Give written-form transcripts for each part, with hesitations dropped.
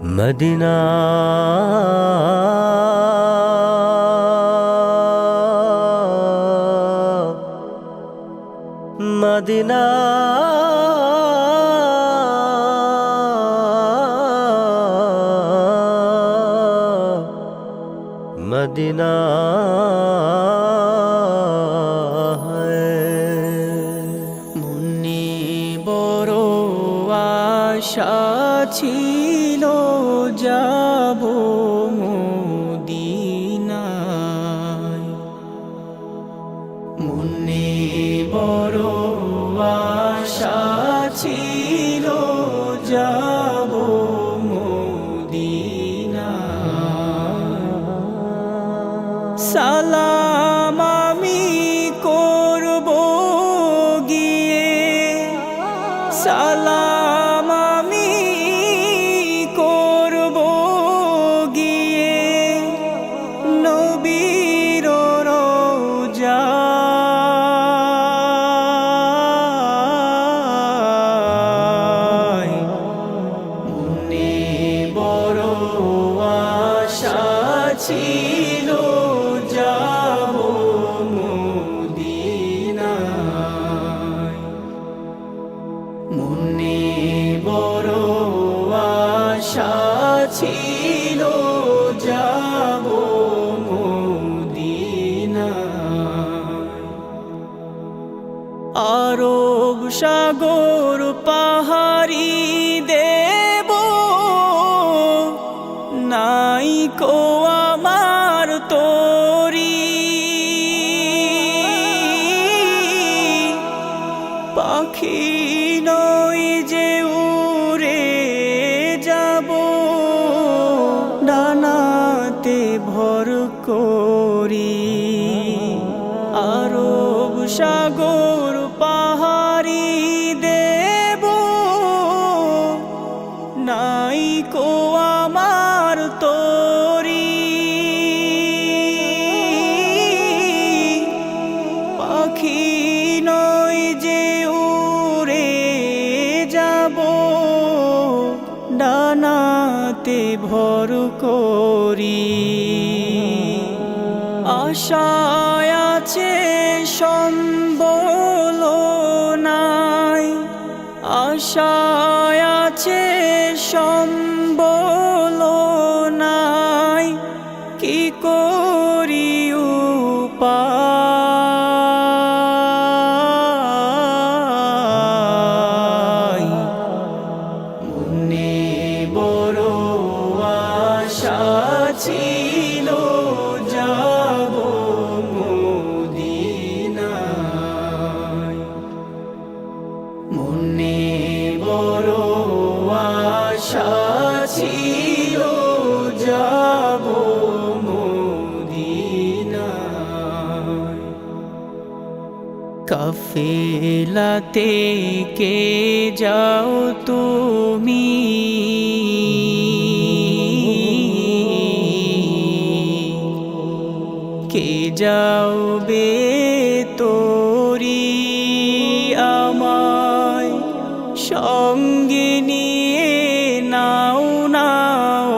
Medina Medina Medina মনে বড় আশা ছিল যাব মদিনায়। মনে বড় আশা ছিল যাব মদিনায়। সালাম আমি করব গিয়ে, সালাম আমি করব গিয়ে নবীর রওজায়। মনে বড় আশা ছিল যাব মদিনায়। মনে বড় আশা ছিল যাব মদিনায়। আরব সাগর পাহাড়ি দেব নাই কো আমার তোরি, পাখি নই যে উড়ে যাব ডানাতে ভর করি। আরব সাগর পাহাড়ি দেব নাই কো আমার তোরি, পাখি নই যে উড়ে যাব ডানাতে ভর করি। আশায় আছে সম্বল নাই, আশায় আছে সম্বল নাই, কি করি উপায়। মনে বড় আশা ছিল যাব মদিনায়। মনে বড় আশা ছিল যাব মদিনায়। কাফেলাতে কে যাও তুমি, কে যাওবে তোরি আমায় সঙ্গে নিয়ে নাও নাও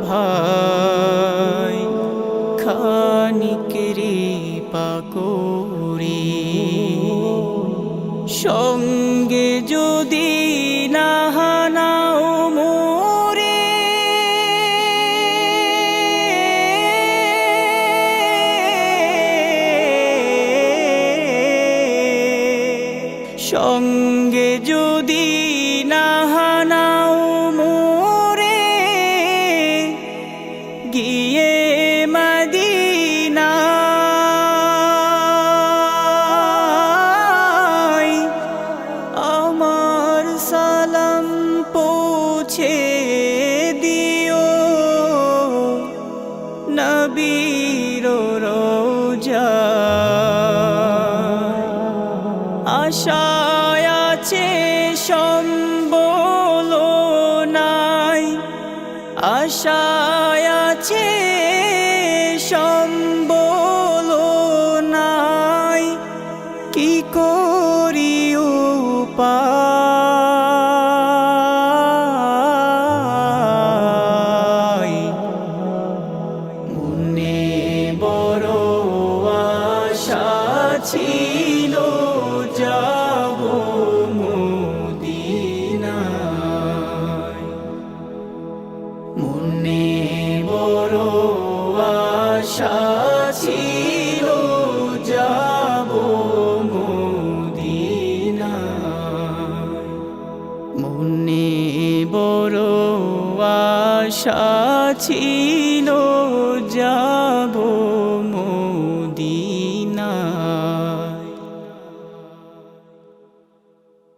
ভাই, খানিক কৃপা করি সঙ্গে যদি না নাও মোরে, সঙ্গে যদি না নাও মোরে, গিয়ে মদিনায় আমার সালাম পৌঁছে দিও নবীর রওজায়। আশায় আছে সম্বল নাই, আশায় আছে সম্বল নাই, কি করি উপায়। ছিল যাব মদিনায় মনে বড় আশা ছিল যাব